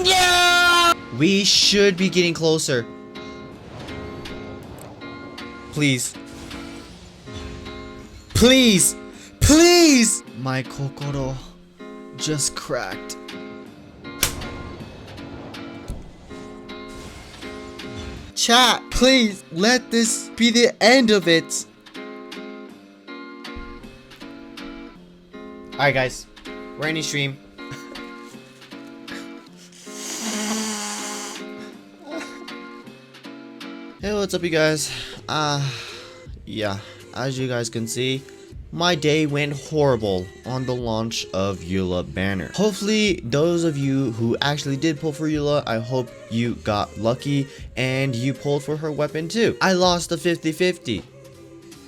Yeah! We should be getting closer. Please. Please. Please! My kokoro just cracked. Chat, please let this be the end of it. Alright guys, we're ending stream. Hey, what's up you guys? Yeah, as you guys can see, my day went horrible on the launch of EULA banner. Hopefully, those of you who actually did pull for EULA, I hope you got lucky and you pulled for her weapon too. I lost the 50-50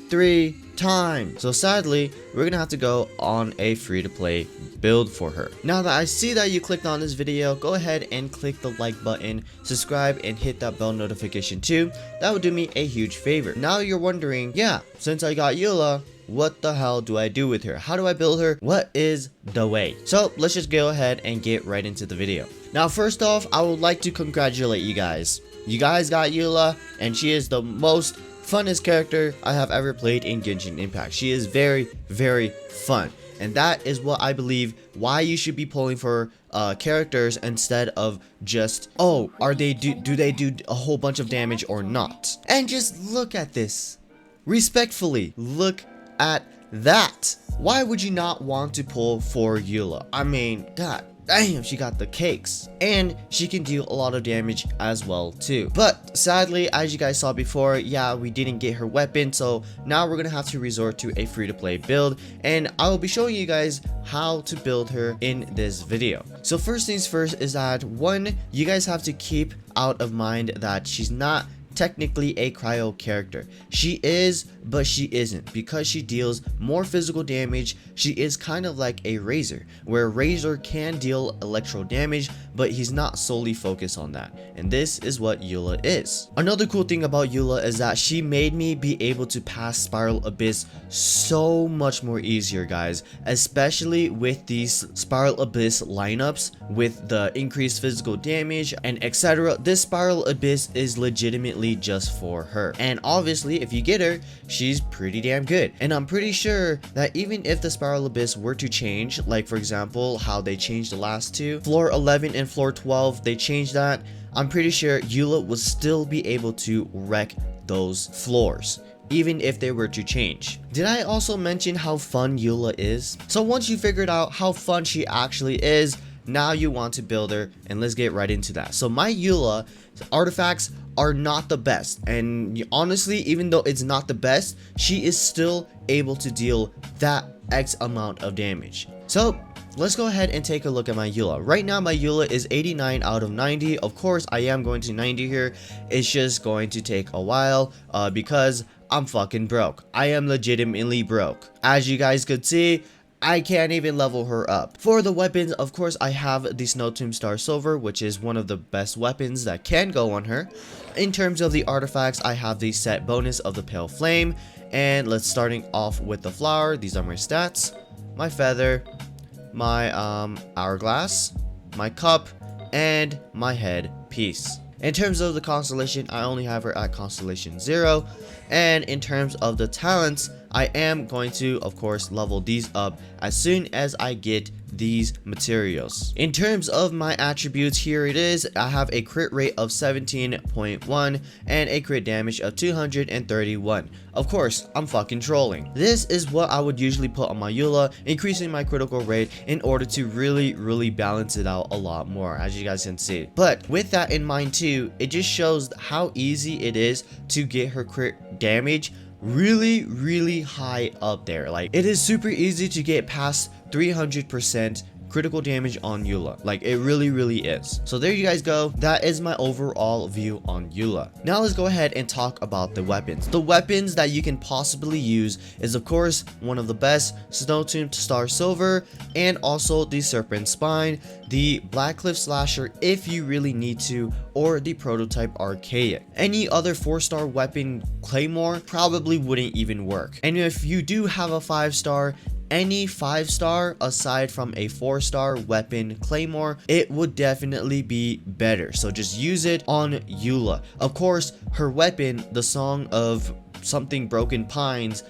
3 times. So sadly, we're gonna have to go on a free-to-play build for her. Now that I see that you clicked on this video, go ahead and click the like button, subscribe, and hit that bell notification too. That would do me a huge favor. Now you're wondering, yeah, since I got EULA, what the hell do I do with her? How do I build her? What is the way? So let's just go ahead and get right into the video. Now first off, I would like to congratulate you guys. You guys got EULA, and she is the most funnest character I have ever played in Genshin Impact. She is very, very fun. And that is what I believe why you should be pulling for characters instead of just, oh, do they do a whole bunch of damage or not? And just look at this. Respectfully, look at that. Why would you not want to pull for EULA? I mean, god damn, she got the cakes, and she can deal a lot of damage as well too. But sadly, as you guys saw before, yeah, we didn't get her weapon, so now we're gonna have to resort to a free-to-play build, and I will be showing you guys how to build her in this video. So first things first is that, one, you guys have to keep out of mind that she's not technically a cryo character. She is, but she isn't, because she deals more physical damage. She is kind of like a Razor, where Razor can deal electro damage, but he's not solely focused on that, and this is what EULA is. Another cool thing about EULA is that she made me be able to pass Spiral Abyss so much more easier, guys, especially with these Spiral Abyss lineups with the increased physical damage and etc. This Spiral Abyss is legitimately just for her, and obviously if you get her, she's pretty damn good. And I'm pretty sure that even if the Spiral Abyss were to change, like for example how they changed the last two, floor 11 and floor 12, they changed that, I'm pretty sure EULA would still be able to wreck those floors even if they were to change. Did I also mention how fun EULA is? So once you figured out how fun she actually is, now you want to build her, and let's get right into that. So my EULA artifacts are not the best, and honestly, even though it's not the best, she is still able to deal that X amount of damage. So let's go ahead and take a look at my EULA. Right now my EULA is 89 out of 90. Of course I am going to 90 here. It's just going to take a while because I'm fucking broke. I am legitimately broke. As you guys could see, I can't even level her up. For the weapons, of course, I have the Snow Tomb Star Silver, which is one of the best weapons that can go on her. In terms of the artifacts, I have the set bonus of the Pale Flame. And let's starting off with the flower. These are my stats. My feather, my hourglass, my cup, and my head piece. In terms of the constellation, I only have her at constellation 0. And in terms of the talents, I am going to, of course, level these up as soon as I get these materials. In terms of my attributes, here it is. I have a crit rate of 17.1 and a crit damage of 231. Of course, I'm fucking trolling. This is what I would usually put on my EULA, increasing my critical rate in order to really balance it out a lot more, as you guys can see. But with that in mind too, it just shows how easy it is to get her crit damage really high up there. Like, it is super easy to get past 300% critical damage on EULA. Like, it really is. So there you guys go. That is my overall view on EULA. Now let's go ahead and talk about the weapons. The weapons that you can possibly use is, of course, one of the best, Snow Tomb Star Silver, and also the Serpent Spine, the Black Cliff Slasher if you really need to, or the Prototype Archaic. Any other 4-star weapon Claymore probably wouldn't even work. And if you do have a 5-star, any 5-star aside from a 4-star weapon claymore, it would definitely be better. So just use it on EULA. Of course, her weapon, the Song of Something Broken Pines,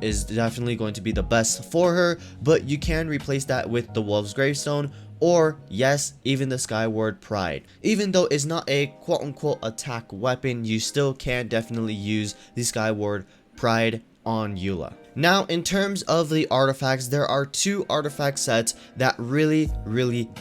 is definitely going to be the best for her, but you can replace that with the Wolf's Gravestone, or yes, even the Skyward Pride. Even though it's not a quote-unquote attack weapon, you still can definitely use the Skyward Pride on EULA. Now, in terms of the artifacts, there are 2 artifact sets that really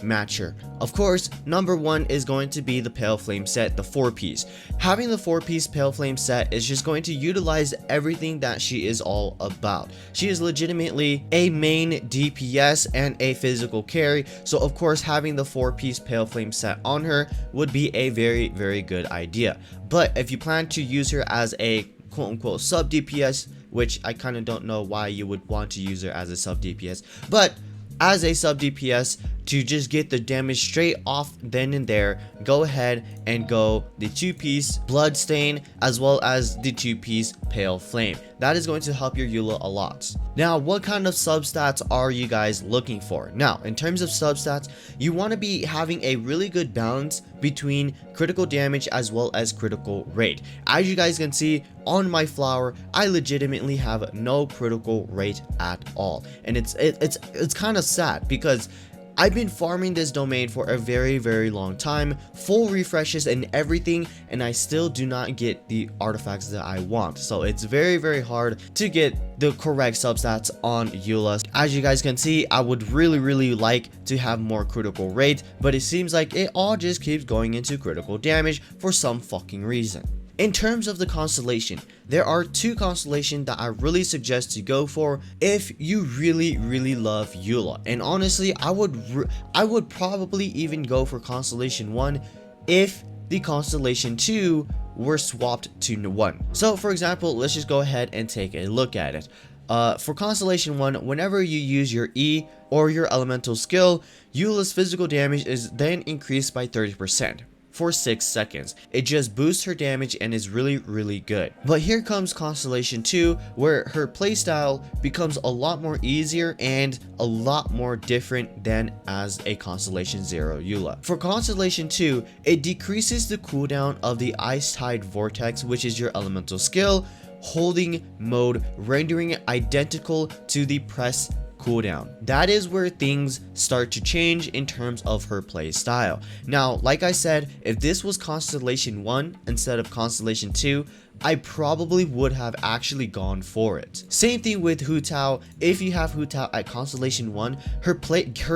match her. Of course, number 1 is going to be the Pale Flame set, the 4-piece. Having the 4-piece Pale Flame set is just going to utilize everything that she is all about. She is legitimately a main DPS and a physical carry, so of course having the 4-piece Pale Flame set on her would be a very good idea. But if you plan to use her as a quote-unquote sub DPS, which I kind of don't know why you would want to use her as a sub DPS, but as a sub DPS to just get the damage straight off then and there, go ahead and go the 2-piece Bloodstain as well as the 2-piece Pale Flame. That is going to help your EULA a lot. Now, what kind of substats are you guys looking for? Now, in terms of substats, you want to be having a really good balance between critical damage as well as critical rate. As you guys can see on my flower, I legitimately have no critical rate at all, and it's kind of sad because I've been farming this domain for a very long time, full refreshes and everything, and I still do not get the artifacts that I want. So it's very hard to get the correct substats on EULA. As you guys can see, I would really like to have more critical rate, but it seems like it all just keeps going into critical damage for some fucking reason. In terms of the constellation, there are 2 constellations that I really suggest to go for if you really love EULA. And honestly, I would probably even go for Constellation 1 if the Constellation 2 were swapped to 1. So for example, let's just go ahead and take a look at it. For Constellation 1, whenever you use your E or your elemental skill, EULA's physical damage is then increased by 30%. For 6 seconds. It just boosts her damage and is really good. But here comes Constellation 2, where her playstyle becomes a lot more easier and a lot more different than as a Constellation 0 EULA. For Constellation 2, it decreases the cooldown of the Ice Tide Vortex, which is your elemental skill, holding mode, rendering it identical to the press cooldown. That is where things start to change in terms of her play style. Now, like I said, if this was Constellation 1 instead of Constellation 2, I probably would have actually gone for it. Same thing with Hu Tao. If you have Hu Tao at Constellation 1, her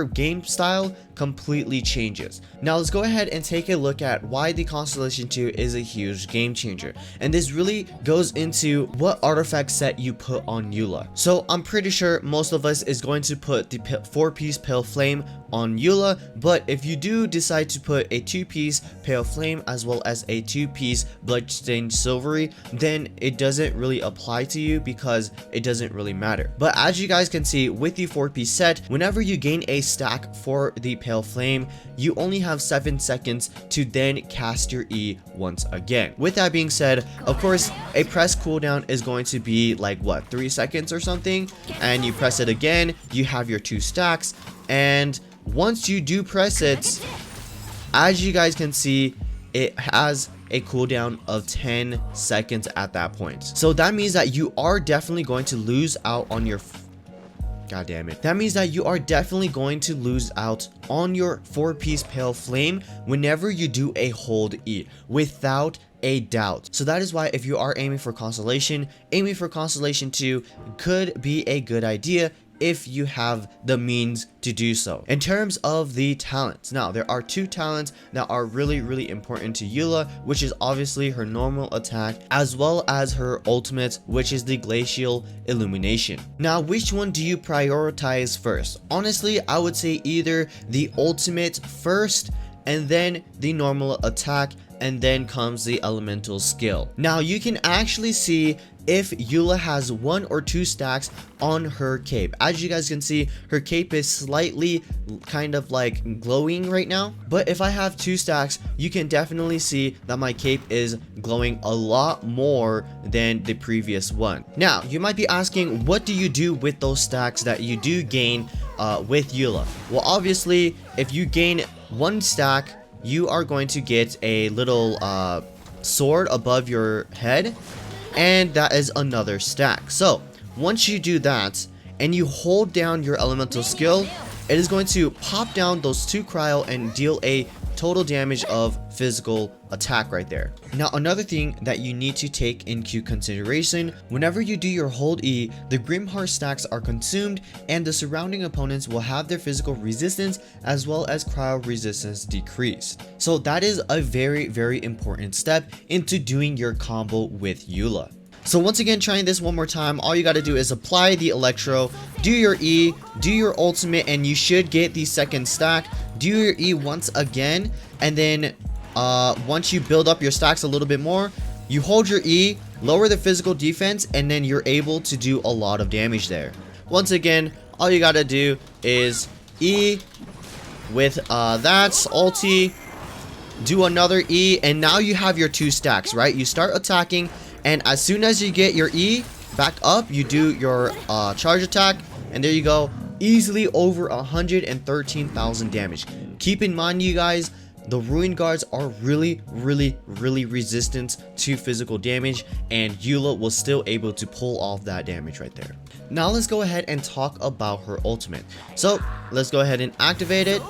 game style completely changes. Now let's go ahead and take a look at why the Constellation 2 is a huge game changer. And this really goes into what artifact set you put on EULA. So I'm pretty sure most of us is going to put the 4-piece Pale Flame on EULA, but if you do decide to put a 2-piece Pale Flame as well as a 2-piece Bloodstained Silvery, then it doesn't really apply to you because it doesn't really matter. But as you guys can see with the 4-piece set, whenever you gain a stack for the Pale Flame, you only have 7 seconds to then cast your E once again. With that being said, of course, a press cooldown is going to be like what, 3 seconds or something, and you press it again, you have your 2 stacks, and once you do press it, as you guys can see, it has a cooldown of 10 seconds at that point. So that means that you are definitely going to lose out on your God damn it. That means that you are definitely going to lose out on your 4-piece Pale Flame whenever you do a hold E, without a doubt. So that is why if you are aiming for Constellation, aiming for Constellation 2 could be a good idea if you have the means to do so. In terms of the talents, now there are 2 talents that are really important to EULA, which is obviously her normal attack as well as her ultimate, which is the Glacial Illumination. Now, which one do you prioritize first? Honestly, I would say either the ultimate first and then the normal attack and then comes the elemental skill. Now you can actually see if EULA has 1 or 2 stacks on her cape. As you guys can see, her cape is slightly kind of like glowing right now, but if I have 2 stacks, you can definitely see that my cape is glowing a lot more than the previous one. Now you might be asking, what do you do with those stacks that you do gain with EULA? Well, obviously if you gain 1 stack, you are going to get a little sword above your head, and that is another stack. So once you do that and you hold down your elemental skill, it is going to pop down those 2 cryo and deal a total damage of physical attack right there. Now another thing that you need to take into consideration, whenever you do your hold E, the Grimheart stacks are consumed and the surrounding opponents will have their physical resistance as well as cryo resistance decreased. So that is a very important step into doing your combo with EULA. So once again, trying this one more time, all you got to do is apply the electro, do your E, do your ultimate, and you should get the 2nd stack. Do your E once again, and then once you build up your stacks a little bit more, you hold your E, lower the physical defense, and then you're able to do a lot of damage there. Once again, all you got to do is E with that ulti, do another E, and now you have your 2 stacks, right? You start attacking, and as soon as you get your E back up, you do your charge attack, and there you go, easily over 113,000 damage. Keep in mind, you guys, the Ruin Guards are really resistant to physical damage, and EULA was still able to pull off that damage right there. Now let's go ahead and talk about her ultimate. So let's go ahead and activate it.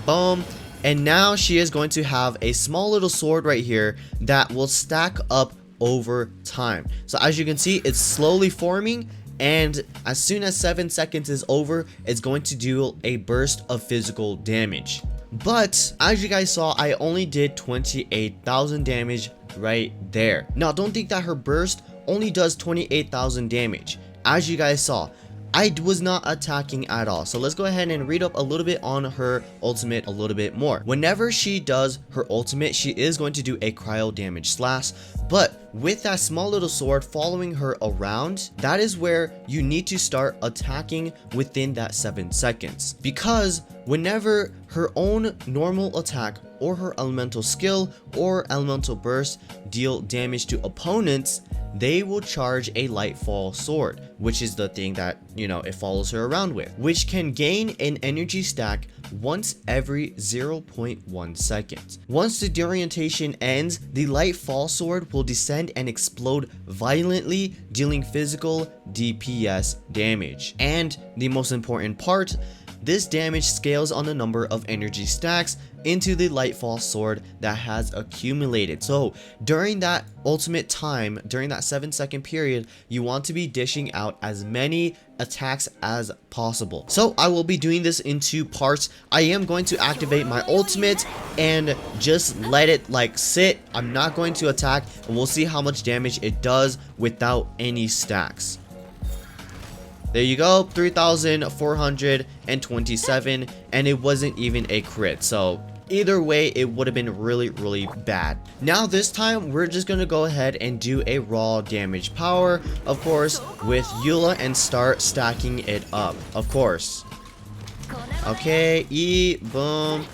Boom. And now she is going to have a small little sword right here that will stack up over time. So as you can see, it's slowly forming, and as soon as 7 seconds is over, it's going to do a burst of physical damage. But as you guys saw, I only did 28,000 damage right there. Now don't think that her burst only does 28,000 damage. As you guys saw, I was not attacking at all. So let's go ahead and read up a little bit on her ultimate a little bit more. Whenever she does her ultimate, she is going to do a cryo damage slash, but with that small little sword following her around, that is where you need to start attacking within that 7 seconds. Because whenever her own normal attack or her elemental skill or elemental burst deal damage to opponents, they will charge a lightfall sword, which is the thing that, you know, it follows her around with, which can gain an energy stack once every 0.1 seconds. Once the deorientation ends, the lightfall sword will descend and explode violently, dealing physical DPS damage. And the most important part, this damage scales on the number of energy stacks into the lightfall sword that has accumulated. So during that ultimate time, during that 7-second period, you want to be dishing out as many attacks as possible. So I will be doing this in 2 parts. I am going to activate my ultimate and just let it like sit. I'm not going to attack, and we'll see how much damage it does without any stacks. There you go, 3,427, and it wasn't even a crit. So either way, it would have been really bad. Now this time, we're just going to go ahead and do a raw damage power, of course, with EULA and start stacking it up, of course. Okay, E, boom.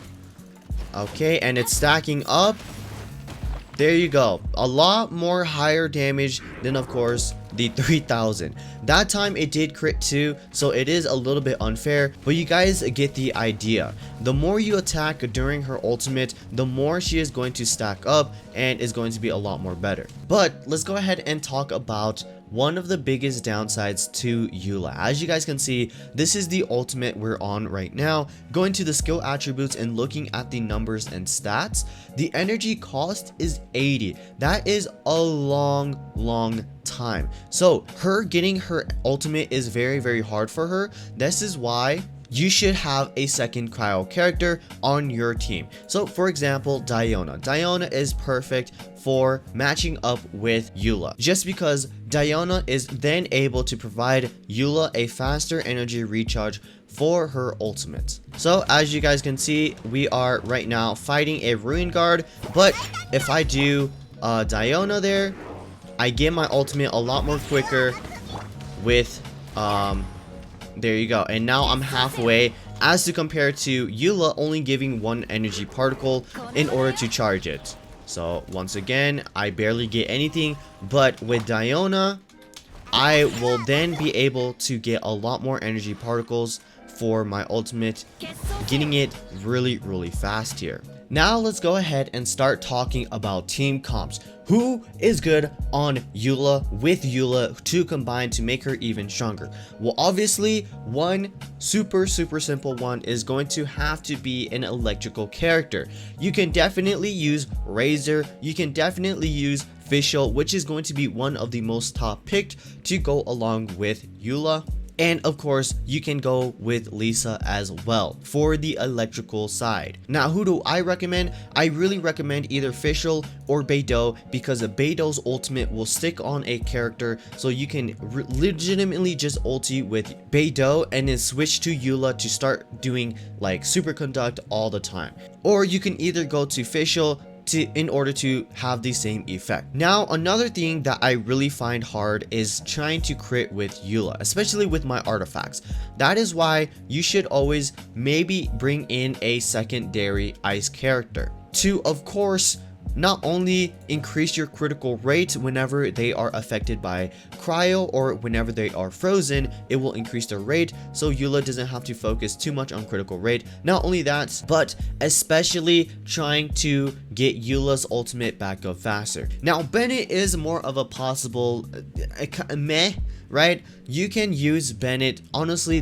Okay, and it's stacking up. There you go. A lot more higher damage than, of course, the 3,000. That time it did crit too, so it is a little bit unfair, but you guys get the idea. The more you attack during her ultimate, the more she is going to stack up and is going to be a lot more better. But let's go ahead and talk about one of the biggest downsides to EULA. As you guys can see, this is the ultimate we're on right now. Going to the skill attributes and looking at the numbers and stats, the energy cost is 80. That is a long time. So her getting her ultimate is very hard for her. This is why you should have a second cryo character on your team. So for example, Diona is perfect for matching up with EULA, just because Diona is then able to provide EULA a faster energy recharge for her ultimate. So as you guys can see, we are right now fighting a Ruin Guard, but if I do Diona there, I get my ultimate a lot more quicker with there you go, and now I'm halfway, as to compare to EULA only giving one energy particle in order to charge it. So once again, I barely get anything, but with Diona, I will then be able to get a lot more energy particles for my ultimate, getting it really fast here. Now let's go ahead and start talking about team comps. Who is good on EULA with EULA to combine to make her even stronger? Well, obviously, one super simple one is going to have to be an electrical character. You can definitely use Razor, you can definitely use Fischl, which is going to be one of the most top picked to go along with EULA. And of course, you can go with Lisa as well for the electrical side. Now, who do I recommend? I really recommend either Fischl or Beidou, because Beidou's ultimate will stick on a character, so you can legitimately just ulti with Beidou and then switch to EULA to start doing like superconduct all the time. Or you can either go to Fischl in order to have the same effect. Now, another thing that I really find hard is trying to crit with EULA, especially with my artifacts. That is why you should always maybe bring in a secondary ice character to, of course, not only increase your critical rate whenever they are affected by cryo or whenever they are frozen, it will increase their rate, so EULA doesn't have to focus too much on critical rate. Not only that, but especially trying to get EULA's ultimate back up faster. Now, Bennett is more of a possible meh, right? You can use Bennett. Honestly,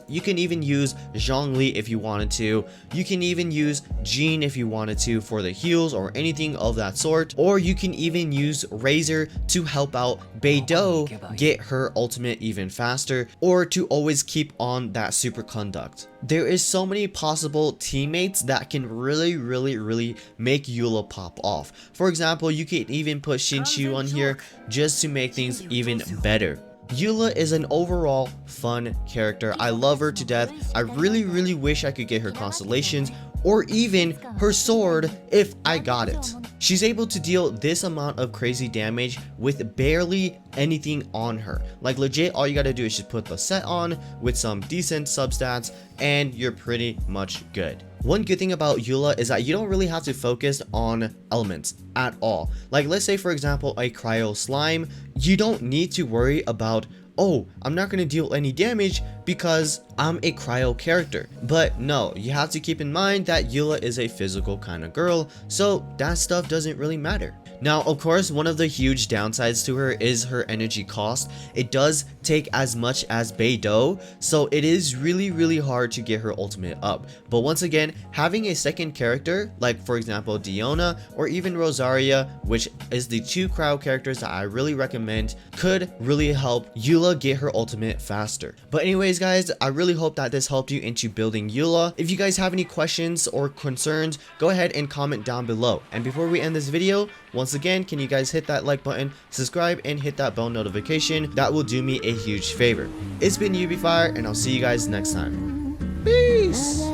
you can even use Zhongli if you wanted to. You can even use Jean if you wanted to for the heals or anything of that sort. Or you can even use Razor to help out Beidou get her ultimate even faster, or to always keep on that superconduct. There is so many possible teammates that can really make EULA pop off. For example, you can even put Shinshu on here just to make things even better. EULA is an overall fun character. I love her to death. I really wish I could get her Constellations or even her sword if I got it. She's able to deal this amount of crazy damage with barely anything on her. Like legit, all you gotta do is just put the set on with some decent substats and you're pretty much good. One good thing about EULA is that you don't really have to focus on elements at all. Like let's say for example a cryo slime, you don't need to worry about, oh, I'm not going to deal any damage because I'm a cryo character. But no, you have to keep in mind that EULA is a physical kind of girl, so that stuff doesn't really matter. Now, of course, one of the huge downsides to her is her energy cost. It does take as much as Beidou, so it is really hard to get her ultimate up. But once again, having a second character, like for example Diona or even Rosaria, which is the two cryo characters that I really recommend, could really help EULA get her ultimate faster. But anyways guys, I really hope that this helped you into building EULA. If you guys have any questions or concerns, go ahead and comment down below. And before we end this video, once again, can you guys hit that like button, subscribe, and hit that bell notification? That will do me a huge favor. It's been Yubifier, and I'll see you guys next time. Peace!